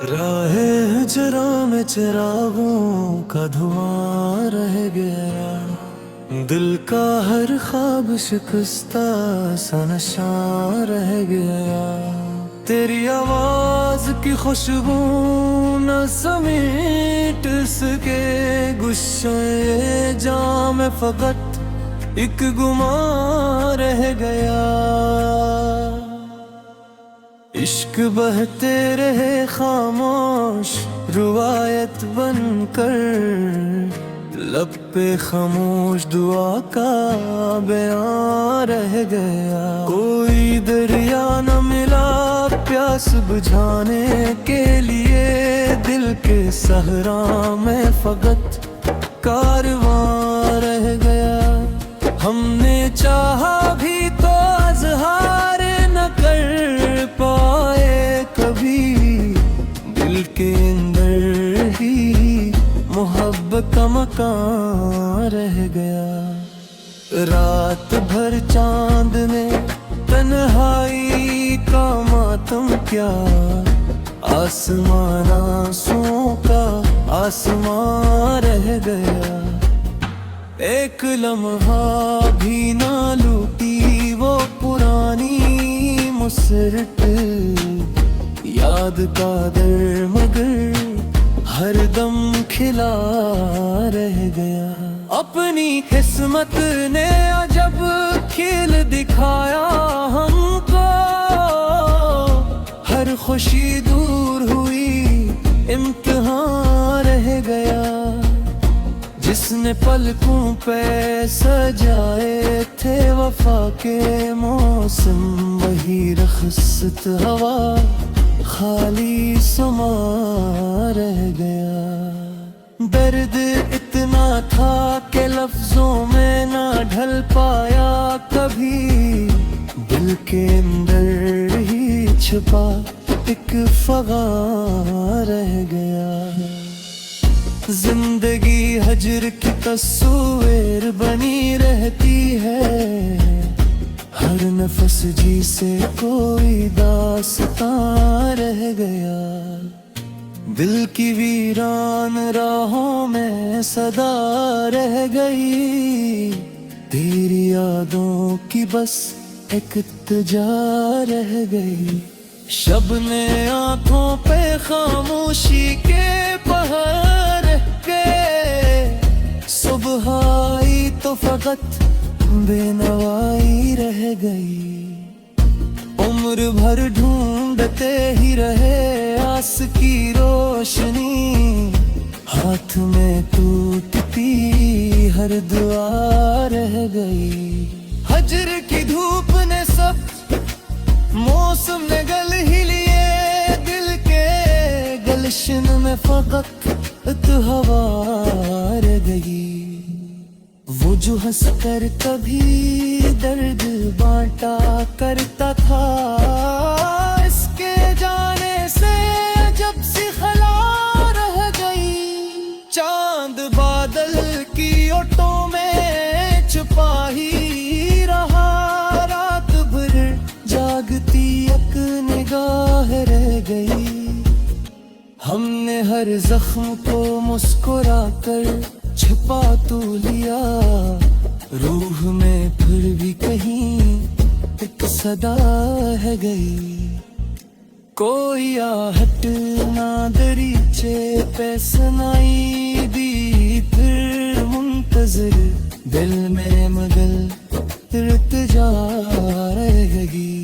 राहे हजरा में चिरागों का धुआं रह गया, दिल का हर ख्वाब शिकस्ता सा नशा रह गया। तेरी आवाज की खुशबू न समेट सके गुस्से जाम फकत एक गुमा रह गया। इश्क बहते रहे खामोश रुवायत बनकर, लब पे खामोश दुआ का बयां रह गया। कोई दरिया न मिला प्यास बुझाने के लिए, दिल के सहरा में फकत कारवां रह गया। हमने चाहा भी तो अज़हार न कर पाए कभी, दिल के अंदर ही मोहब्बत का मकान रह गया। रात भर चांद ने तन्हाई का मातम क्या, आसमान आंसुओं का आसमां रह गया। एक लम्हा भी ना लूटी वो पुरानी मुसरत, याद का दर मगर हर दम खिला रह गया। अपनी किस्मत ने अजब खेल दिखाया हमको, हर खुशी दूर हुई इम्तिहान रह गया। जिसने पलकों पे सजाए थे वफा के मौसम, वही रखसत हवा खाली समा रह गया। दर्द इतना था कि लफ्जों में ना ढल पाया कभी, दिल के अंदर ही छुपा एक फगा रह गया। जिंदगी हजर की तस्वीर बनी रहती है, हर नफस जी से कोई दास्तां रह गया। दिल की वीरान राहों में सदा रह गई, तेरी यादों की बस एक इल्तिजा रह गई। शब ने आंखों पे खामोशी के पहाड़ के, सुबह आई तो फकत बेनवाई रह गई। उम्र भर ढूंढते ही रहे आस की रोशनी, हाथ में टूटती हर दुआ रह गई। हजर की धूप ने सब मौसम ने गल ही लिए, दिल के गलशन में फकत हवा रह गई। वो जो हंस कर कभी दर्द बांटा करता था, इसके जाने से जब सी खला रह गई। चांद बादल की ओटों में छुपा ही रहा, रात भर जागती एक निगाह रह गई। हमने हर जख्म को मुस्कुरा कर छुपा तो लिया, रूह में फिर भी कहीं एक सदा है गई। कोई आहट ना दरीचे पे सुनाई दी, फिर मुंतज़िर दिल में मगल इल्तिजा रह गई।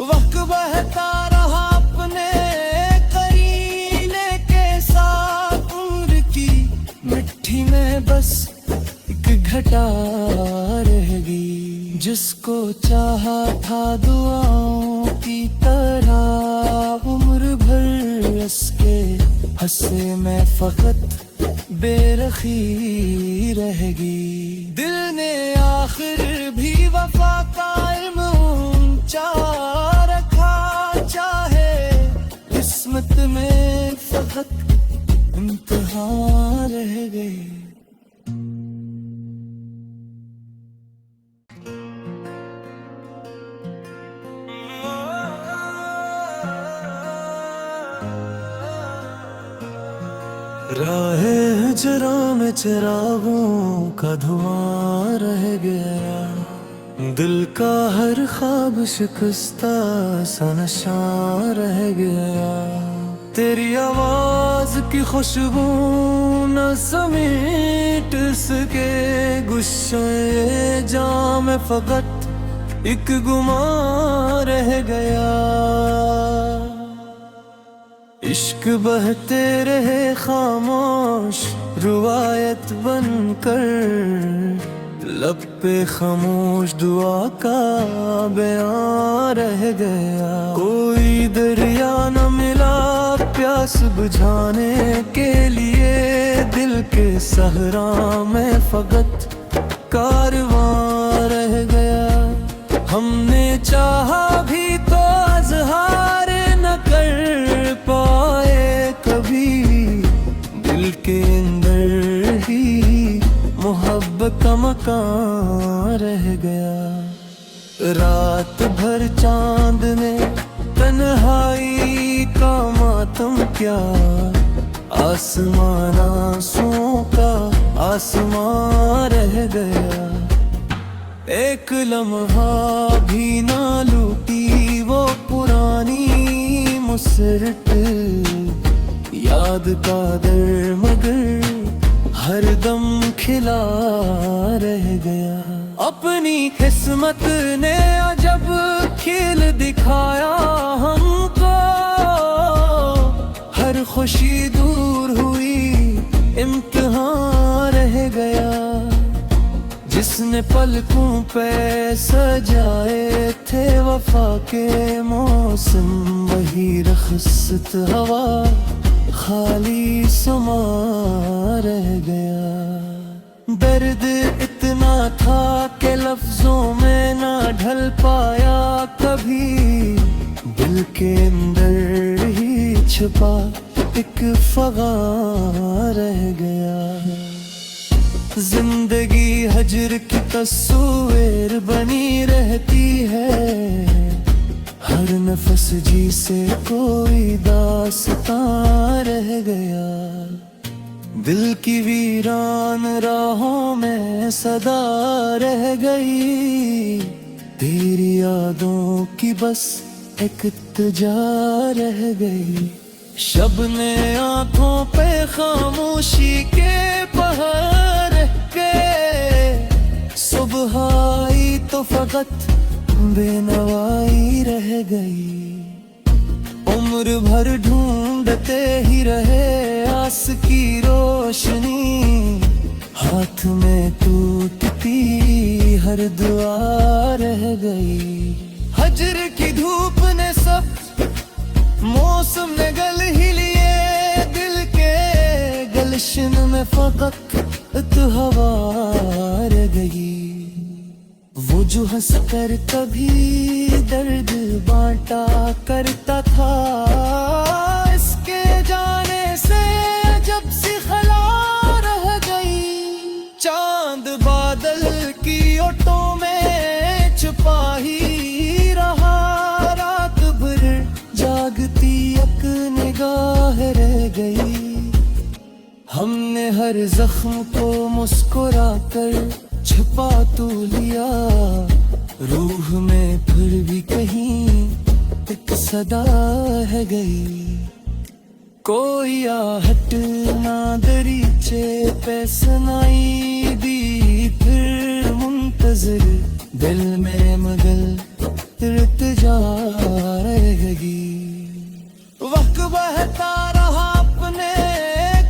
वक्त बहता रहा अपने करीने के साथ, उम्र की मिट्टी में बस एक घटा रह गई। जिसको चाहा था दुआओं की तरह, उम्र भर उसके हंसे में फकत बेरखी रहेगी। दिल ने आखिर भी वफा का इल्म ऊंचा रखा, चाहे किस्मत में फकत इम्तिहान रह गई। जरा में चिरागों का धुआं रह गया, दिल का हर ख्वाब शिकस्ता सा नशा रह गया। तेरी आवाज की खुशबू न समेट सके गुस्से जाम में, फकत एक गुमान रह गया। इश्क बहते रहे खामोश रुवायत बनकर, लब पे खामोश दुआ का बयां रह गया। कोई दरिया न मिला प्यास बुझाने के लिए, दिल के सहरा में फकत कारवां रह गया। हमने चाहा भी तो अज़हार न कर पाए कभी, दिल के अंदर ही मोहब्बत का मकान रह गया। रात भर चांद ने तन्हाई का मातम क्या, आसमान आंसुओं का आसमां रह गया। एक लम्हा भी ना लूटी वो पुरानी मुसरत, याद का दर मगर हर दम खिला रह गया। अपनी किस्मत ने अजब खेल दिखाया हमको, हर खुशी दूर हुई इम्तिहान रह गया। जिसने पलकों पे सजाए थे वफा के मौसम, वही रखसत हवा खाली समा रह गया। दर्द इतना था कि लफ्जों में ना ढल पाया कभी, दिल के अंदर ही छुपा एक फगां रह गया। जिंदगी हजर की तस्वीर बनी रहती है, हर नफस जी से कोई दास्तां रह गया। दिल की वीरान राहों में सदा रह गई, तेरी यादों की बस एक इल्तिजा रह गई। शब ने आंखों पे खामोशी के पहाड़ के, सुबह आई तो फकत बेनवाई रह गई। उम्र भर ढूंढते ही रहे आस की रोशनी, हाथ में टूटती हर दुआ रह गई। हजर की धूप ने सब मौसम ने गल ही लिए, दिल के गलशन में फकत हवा रह गई। वो जो हंस कर कभी दर्द बांटा करता था, इसके जाने से जब सी खला रह गई। चांद बादल की ओटों में छुपा ही रहा, रात भर जागती एक निगाह रह गई। हमने हर जख्म को मुस्कुरा कर छुपा तो लिया, रूह में फिर भी कहीं एक सदा है गई। कोई आहट ना दरीचे पे सुनाई दी, फिर मुंतज़िर दिल में मगल इल्तिजा रहेगी। वक्त बहता रहा अपने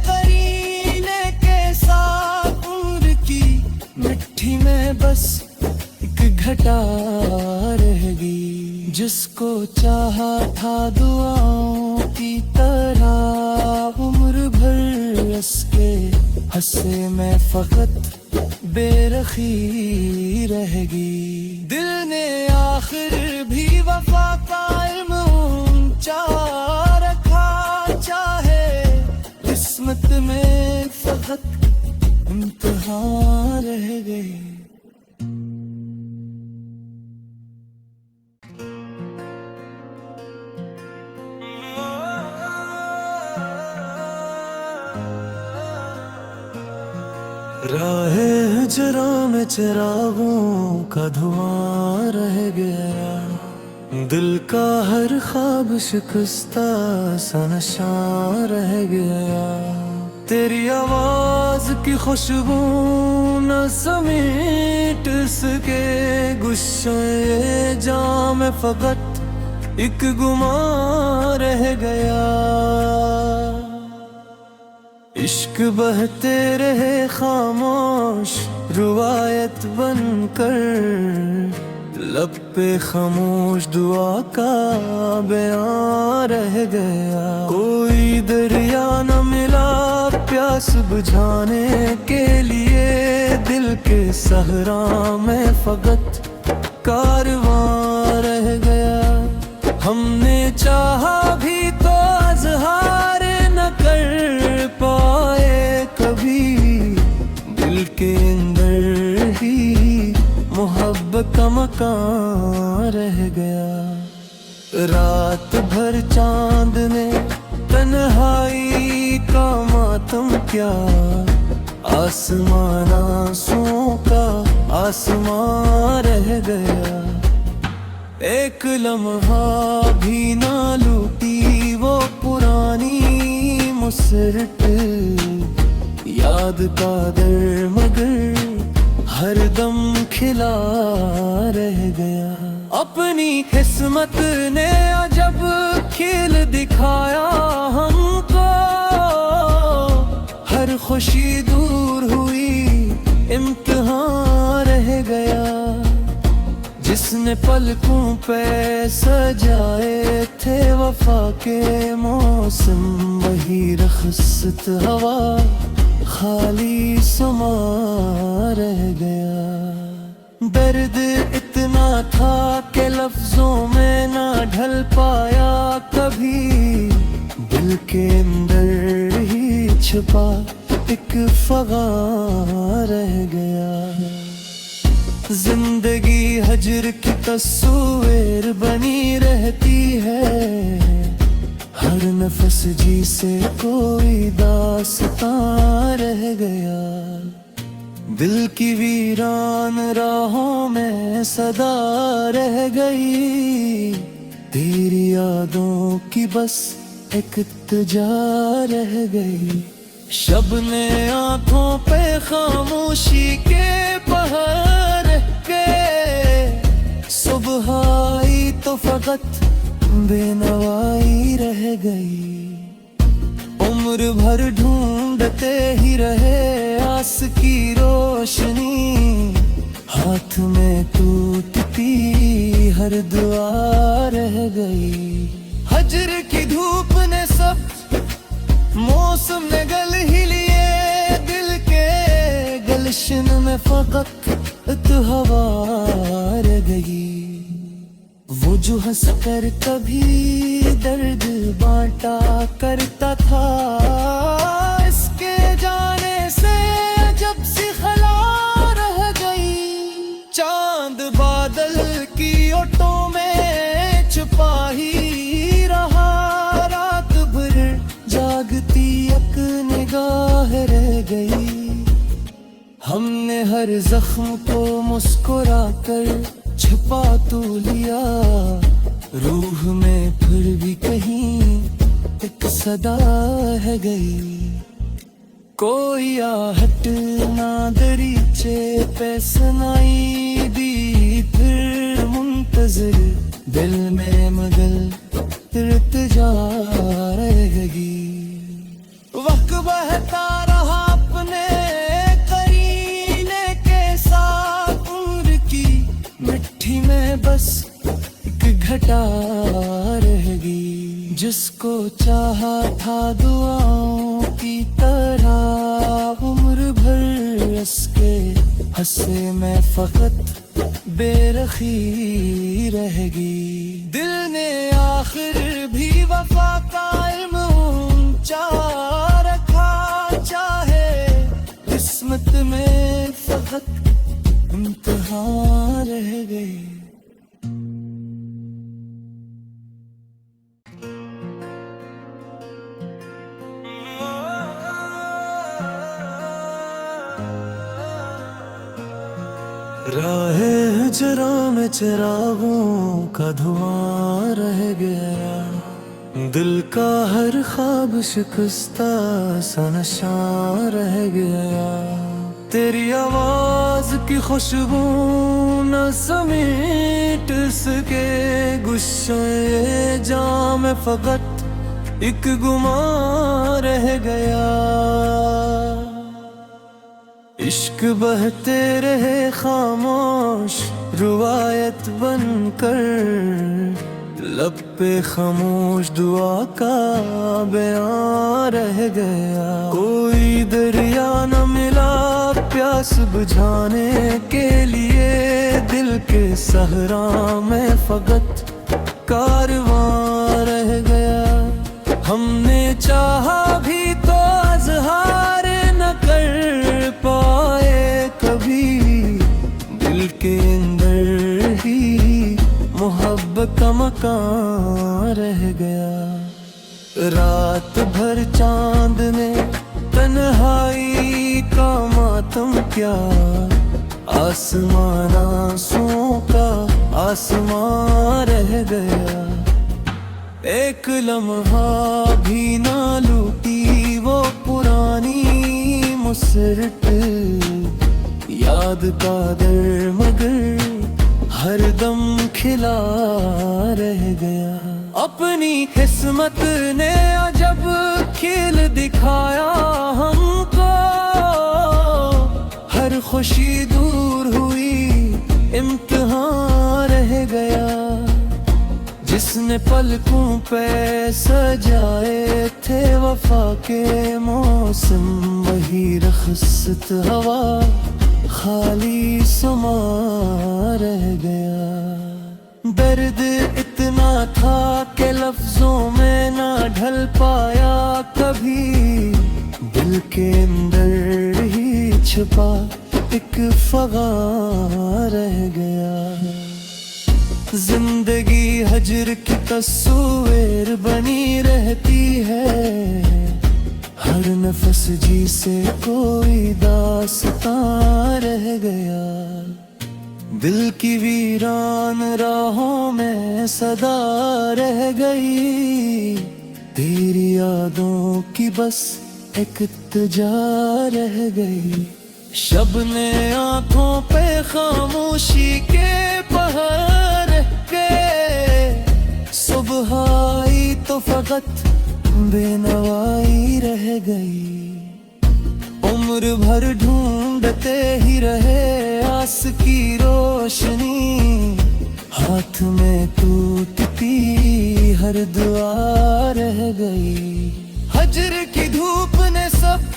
करीने के साथ, उम्र की मिट्टी में बस एक घटा रहेगी। जिसको चाहा था दुआओं की तरह, उम्र भर उसके हंसे में फकत बेरखी रहेगी। दिल ने आखिर भी वफा का इल्म ऊंचा रखा, चाहे किस्मत में फकत इम्तिहान रह गई। हिजरा में चिरागों का धुआं रह गया, दिल का हर ख्वाब शिकस्ता सा नशा रह गया। तेरी आवाज की खुशबू न समेट सके गुस्से जाम में फकत एक गुमान रह गया। इश्क बहते रहे खामोश रुवायत बनकर, लब पे खामोश दुआ का बयां रह गया। कोई दरिया न मिला प्यास बुझाने के लिए, दिल के सहरा में फकत कारवां रह गया। हमने चाहा भी तो अज़हार न कर पाए कभी, दिल के अंदर ही मोहब्बत का मकान रह गया। रात भर चांद ने तन्हाई का मातम क्या, आसमान आंसुओं का आसमां रह गया। एक लम्हा भी ना लूटी वो पुरानी मुसरत, याद का दर मगर हर दम खिला रह गया। अपनी किस्मत ने अजब खेल दिखाया हमको, हर खुशी दूर हुई इम्तिहान रह गया। जिसने पलकों पे सजाए थे वफा के मौसम, वही रखसत हवा खाली समा रह गया। दर्द इतना था कि लफ्जों में ना ढल पाया कभी, दिल के अंदर ही छुपा एक फगा रह गया। जिंदगी हजर की तस्वीर बनी रहती है, हर नफस जी से कोई दास्तां रह गया। दिल की वीरान राहों में सदा रह गई, तेरी यादों की बस एक इल्तिजा रह गई। शब ने आंखों पे खामोशी के पहाड़ के, सुबह आई तो फकत बेनवाई रह गई। उम्र भर ढूंढते ही रहे आस की रोशनी, हाथ में टूटती हर दुआ रह गई। हजर की धूप ने सब मौसम ने गल ही लिए, दिल के गलशन में फकत हवा रह गई। वो जो हंस कर कभी दर्द बांटा करता था, इसके जाने से जब सी खला रह गई। चांद बादल की ओटों में छुपा ही रहा, रात भर जागती एक निगाह रह गई। हमने हर जख्म को मुस्कुरा कर छुपा तो लिया, रूह में फिर भी कहीं एक सदा है गई। कोई आहट ना दरीचे पे सुनाई दी, फिर मुंतज़िर दिल में मगल इल्तिजा रहेगी। वक्त बहता रहा अपने करीने के साथ, उम्र की मिट्टी में बस एक घटा रहेगी। जिसको चाहा था दुआओं की तरह, उम्र भर इसके हंसे में फकत बेरखी रहेगी। दिल ने आखिर भी वफा का इल्म ऊंचा रखा, चाहे किस्मत में फकत इम्तिहान रह गई। राहे हजरा में चिरागों का धुआं रह गया, दिल का हर ख्वाब शिकस्ता सा नशा रह गया। तेरी आवाज की खुशबू न समेट सके गुस्सा जाम फकत एक गुमा रह गया। इश्क बहते रहे खामोश रुवायत बनकर, लब पे खामोश दुआ का बयां रह गया। कोई दरिया न मिला प्यास बुझाने के लिए, दिल के सहरा में फकत कारवां रह गया। हमने चाहा भी तो अज़हार न कर पाए कभी, दिल के अंदर ही मोहब्बत का मकान रह गया। रात भर चांद ने तन्हाई का मातम क्या, आसमान आंसुओं का आसमां रह गया। एक लम्हा भी ना लूटी वो पुरानी मुसरत, याद का दर मगर हर दम खिला रह गया। अपनी किस्मत ने अजब खेल दिखाया हमको, हर खुशी दूर हुई इम्तिहान रह गया। जिसने पलकों पे सजाए थे वफा के मौसम, वही रखसत हवा खाली समा रह गया। दर्द इतना था कि लफ्जों में ना ढल पाया कभी, दिल के अंदर ही छुपा एक फगा रह गया। जिंदगी हजर की तस्वीर बनी रहती है, हर नफस जी से कोई दास्तां रह गया। दिल की वीरान राहों में सदा रह गई, तेरी यादों की बस एक इल्तिजा रह गई। शब ने आंखों पे खामोशी के पहर के, सुबह आई तो फकत बेनवाई रह गई। उम्र भर ढूंढते ही रहे आस की रोशनी, हाथ में टूटती हर दुआ रह गई। हजर की धूप ने सब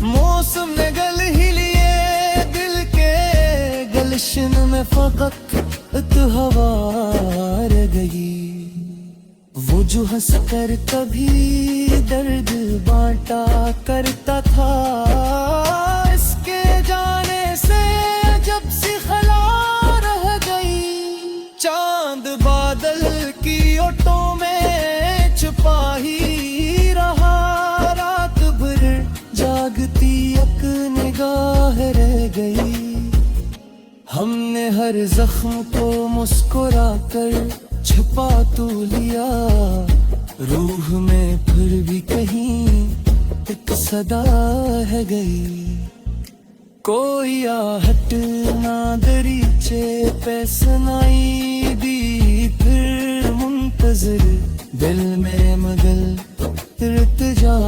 मौसम ने गल ही लिए, दिल के गलशन में फकत हवा रह गई। वो जो हंस कर कभी दर्द बांटा करता था, इसके जाने से जब सी खला रह गई। चांद बादल की ओटों में छुपा ही रहा, रात भर जागती एक निगाह रह गई। हमने हर जख्म को मुस्कुरा कर छुपा तो लिया, रूह में फिर भी कहीं एक सदा है गई। कोई आहट ना दरीचे पे सुनाई दी, फिर मुंतजर दिल में मगल इल्तिजा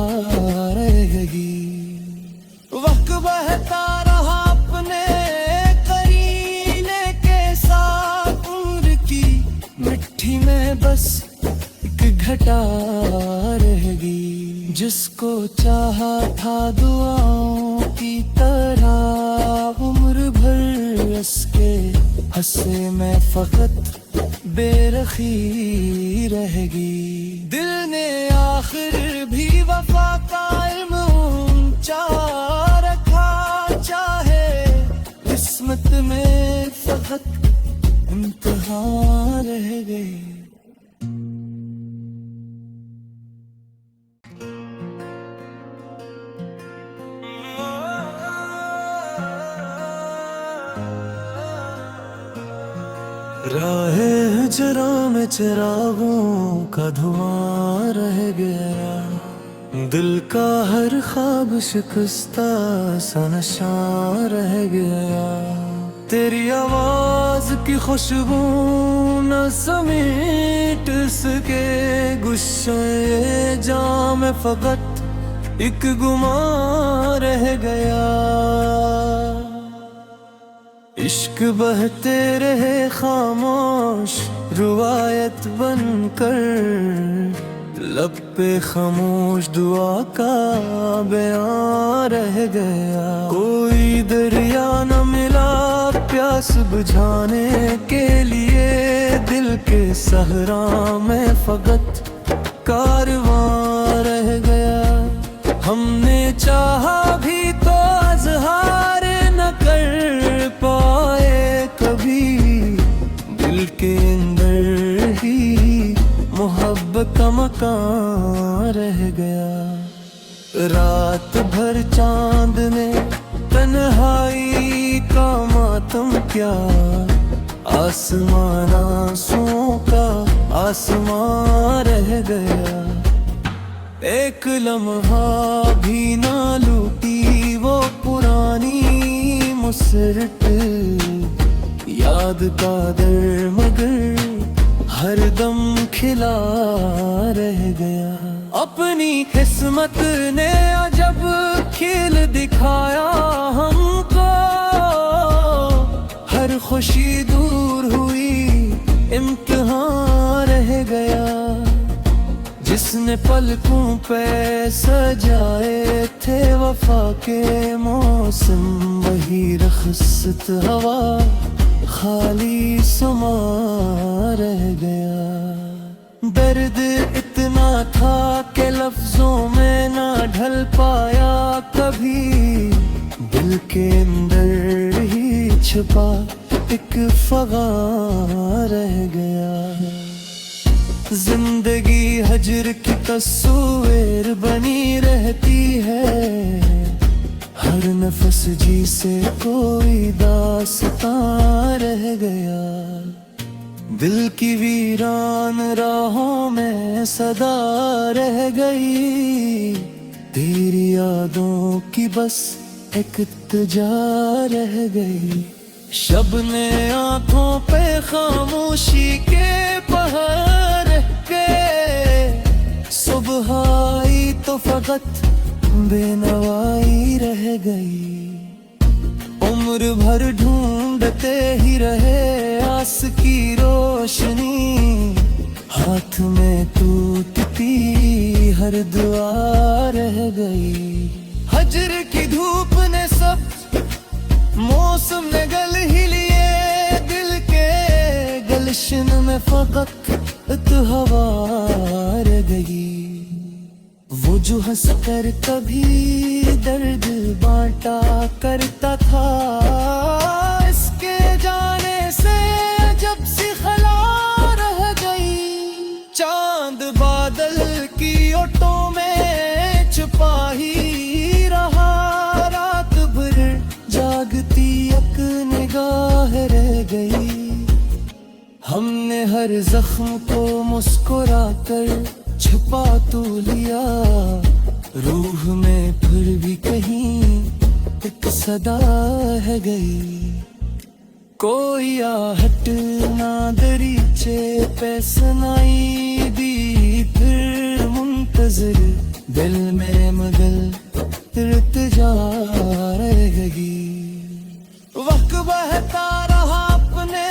रह गई। वक्त बहता रहा अपने करीने के साथ, उम्र की मिट्टी में बस एक घटा रह गई। जिसको चाहा था दुआओं की तरह, उम्र भर उसके हंसे में फकत बेरखी रहेगी। दिल ने आखिर भी वफा का इल्म ऊंचा रखा, चाहे किस्मत में फकत इम्तिहान रह गई। राहे हजरा में चिरागों का धुआं रह गया, दिल का हर ख्वाब शिकस्ता सा नशा रह गया। तेरी आवाज की खुशबू न समेट सके गुस्से जाम में, फकत एक गुमान रह गया। इश्क बहते रहे खामोश रुवायत बनकर, लब पे खामोश दुआ का बयां रह गया। कोई दरिया न मिला प्यास बुझाने के लिए, दिल के सहरा में फकत कारवां रह गया। हमने चाहा भी तो अज़हार न कर पाए कभी, दिल के अंदर ही मोहब्बत का मकान रह गया। रात भर चांद ने तन्हाई का मातम क्या, आसमान आंसुओं का आसमां रह गया। एक लम्हा भी ना लूटी वो पुरानी मुसरत, याद का दर मगर हर दम खिला रह गया। अपनी किस्मत ने अजब खेल दिखाया हमको, हर खुशी दूर हुई इम्तिहान रह गया। जिसने पलकों पे सजाए थे वफा के मौसम, वही रखसत हवा खाली समा रह गया। दर्द इतना था कि लफ्जों में ना ढल पाया कभी, दिल के अंदर ही छुपा एक फगां रह गया। जिंदगी हजर की तस्वीर बनी रहती है, हर नफस जी से कोई दास्तां रह गया। दिल की वीरान राहों में सदा रह गई, तेरी यादों की बस एक इल्तिजा रह गई। शब ने आंखों पे खामोशी के पहाड़ के, सुबह आई तो फकत बेनवाई रह गई। उम्र भर ढूंढते ही रहे आस की रोशनी, हाथ में टूटती हर दुआ रह गई। हजर की धूप ने सब मौसम ने गल ही लिए, दिल के गलशन में फकत हवा रह गई। वो जो हंस कर कभी दर्द बांटा करता था, इसके जाने से जब सी खला रह गई। चांद बादल की ओटों में छुपा ही रहा, रात भर जागती एक निगाह रह गई। हमने हर जख्म को मुस्कुरा कर छुपा तो लिया, रूह में फिर भी कहीं एक सदा है गई। कोई आहट ना दरीचे पे सुनाई दी, फिर मुंतजर दिल में मगल इल्तिजा रह गई। वक्त बहता रहा अपने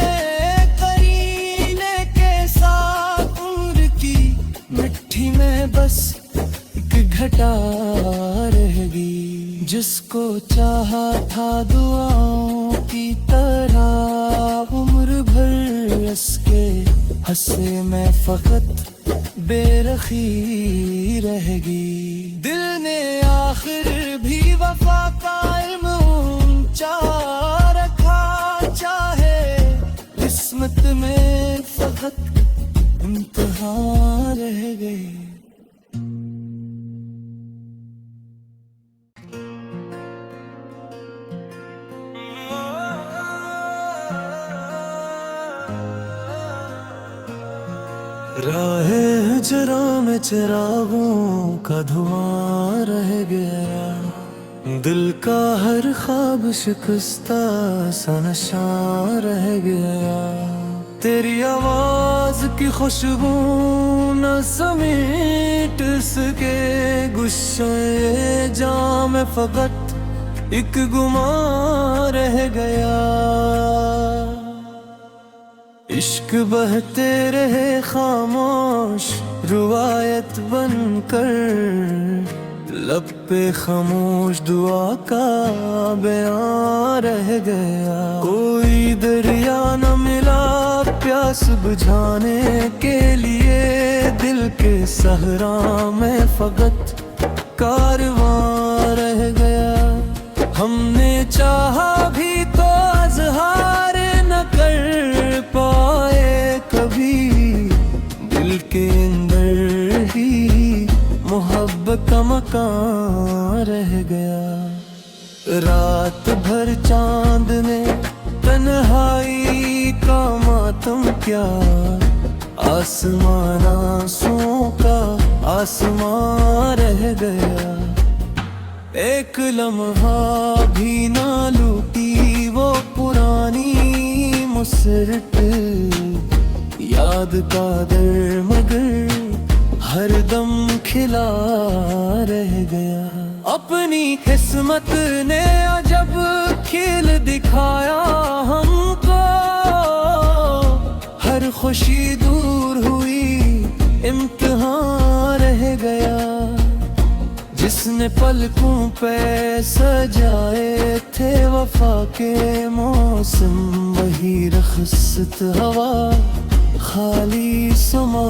करीने के साथ, उम्र की मिट्टी में बस एक घटा रह गई। जिसको चाहा था दुआओं की तरह, उम्र भर उसके हंसे में फकत बेरखी रहेगी। दिल ने आखिर भी वफा का इल्म ऊंचा रखा, चाहे किस्मत में फकत इम्तिहान रह गई। राहे हजरा में चिरागों का धुआं रह गया, दिल का हर ख्वाब शिकस्ता सा नशा रह गया। तेरी आवाज की खुशबू न समेट सके गुस्से जाम फकत एक गुमा रह गया। इश्क बहते रहे खामोश रुवायत बनकर, लब पे खामोश दुआ का बयां रह गया। कोई दरिया न मिला प्यास बुझाने के लिए, दिल के सहरा में फकत कारवां रह गया। हमने चाहा भी तो अज़हार न कर पाए कभी, दिल के अंदर ही मोहब्बत का मकान रह गया। रात भर चांद ने तन्हाई का मातम क्या, आसमान आंसुओं का आसमां रह गया। एक लम्हा भी ना लूटी वो पुरानी मुसरत, याद का दर मगर हर दम खिला रह गया। अपनी किस्मत ने अजब खेल दिखाया हमको, हर खुशी दूर हुई इम्तिहान रह गया। जिसने पलकों पे सजाए थे वफा के मौसम, वही रखसत हवा खाली समा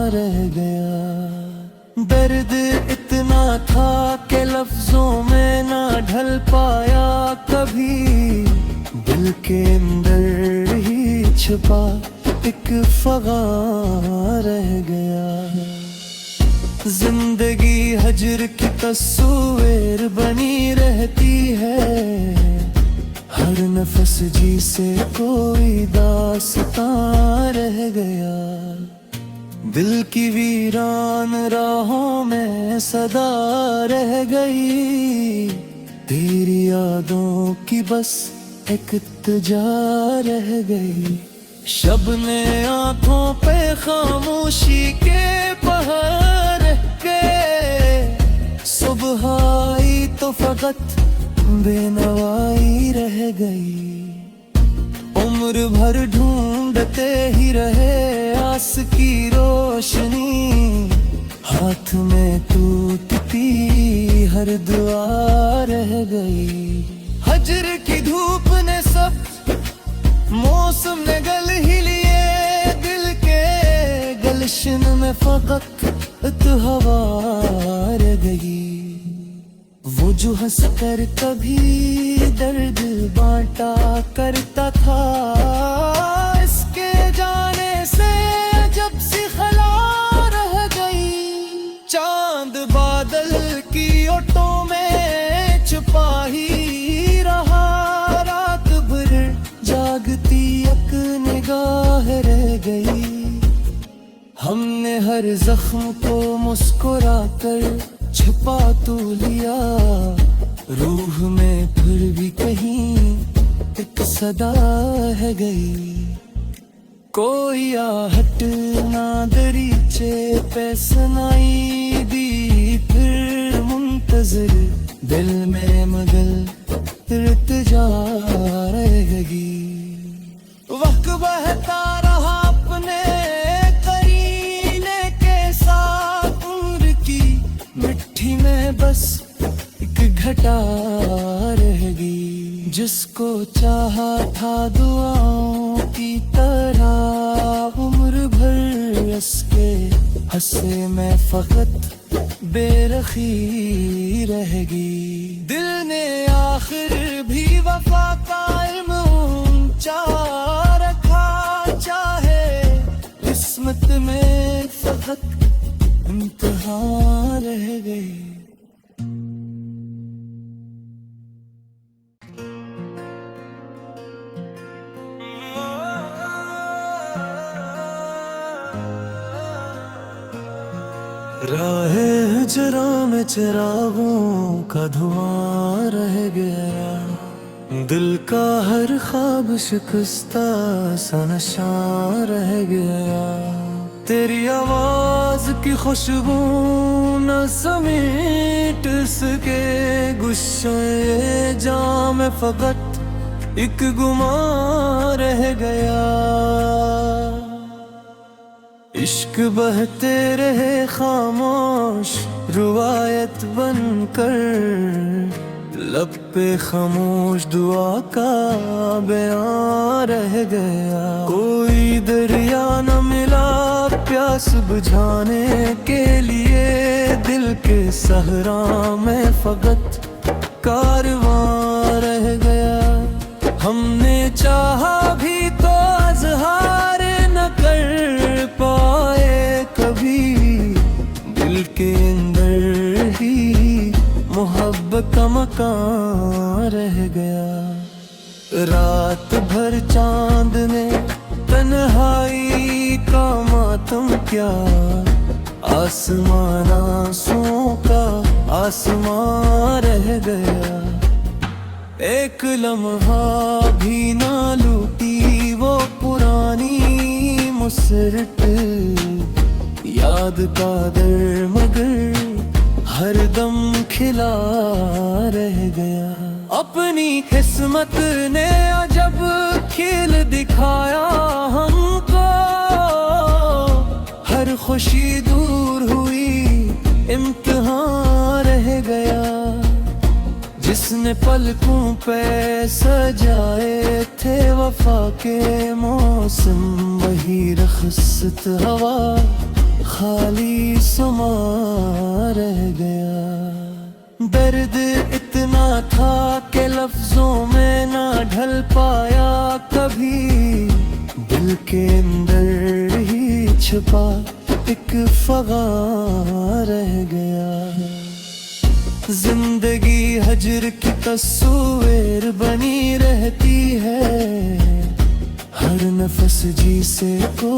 रह गया। दर्द इतना था कि लफ्जों में ना ढल पाया कभी, दिल के अंदर ही छुपा एक फगा रह गया। जिंदगी हजर की तस्वीर बनी रहती है, हर नफस जी से कोई दास्तां रह गया। दिल की वीरान राहों में सदा रह गई, तेरी यादों की बस एक इल्तिजा रह गई। शब ने आंखों पे खामोशी के पहाड़ के, सुबह आई तो फकत बेनवाई रह गई। उम्र भर ढूंढते ही रहे आस की रोशनी, हाथ में टूटती हर दुआ रह गई। हजर की धूप ने सब मौसम ने गल ही लिए, दिल के गलशन में फकत हवा रह गई। वो जो हंस कर कभी दर्द बांटा करता था, इसके जाने से जब सी खला रह गई। चांद बादल की ओटों में छुपा ही रहा, रात भर जागती एक निगाह रह गई। हमने हर जख्म को मुस्कुरा कर छुपा तो लिया, रूह में फिर भी कहीं एक सदा है गई। कोई आहट ना दरीचे पे सुनाई दी, फिर मुंतजर दिल में मगल इल्तिजा रहेगी। वक्त बहता रहा अपने करीने के साथ, उम्र की मिट्टी में बस एक घटा रहेगी। जिसको चाहा था दुआओं की तरह, उम्र भर इसके हंसे में फकत बेरखी रहेगी। दिल ने आखिर भी वफा का इल्म ऊंचा रखा, चाहे किस्मत में फकत इम्तिहान रह गई। राहे हजरा में चिरागों का धुआं रह गया, दिल का हर ख्वाब शिकस्ता सा नशा रह गया। तेरी आवाज की खुशबू न समेट सके गुस्से जाम फकत एक गुमा रह गया। इश्क बहते रहे खामोश रुवायत बनकर, लब पे खामोश दुआ का बयां रह गया। कोई दरिया न मिला प्यास बुझाने के लिए, दिल के सहरा में फकत कारवां रह गया। हमने चाहा भी तो अज़हार न कर पाए कभी, दिल के अंदर ही मोहब्बत का मकान रह गया। रात भर चांद ने तन्हाई का मातम क्या, आसमान आंसुओं का आसमां रह गया। एक लम्हा भी ना लूटी वो पुरानी मुसरत, याद का दर मगर हर दम खिला रह गया। अपनी किस्मत ने अजब खेल दिखाया हमको, हर खुशी दूर हुई इम्तिहान रह गया। जिसने पलकों पे सजाए थे वफा के मौसम, वही रखसत हवा खाली समा रह गया। दर्द इतना था कि लफ्जों में ना ढल पाया कभी, दिल के अंदर ही छुपा एक फगा रह गया। जिंदगी हजर की तस्वीर बनी रहती है, हर नफस जी से को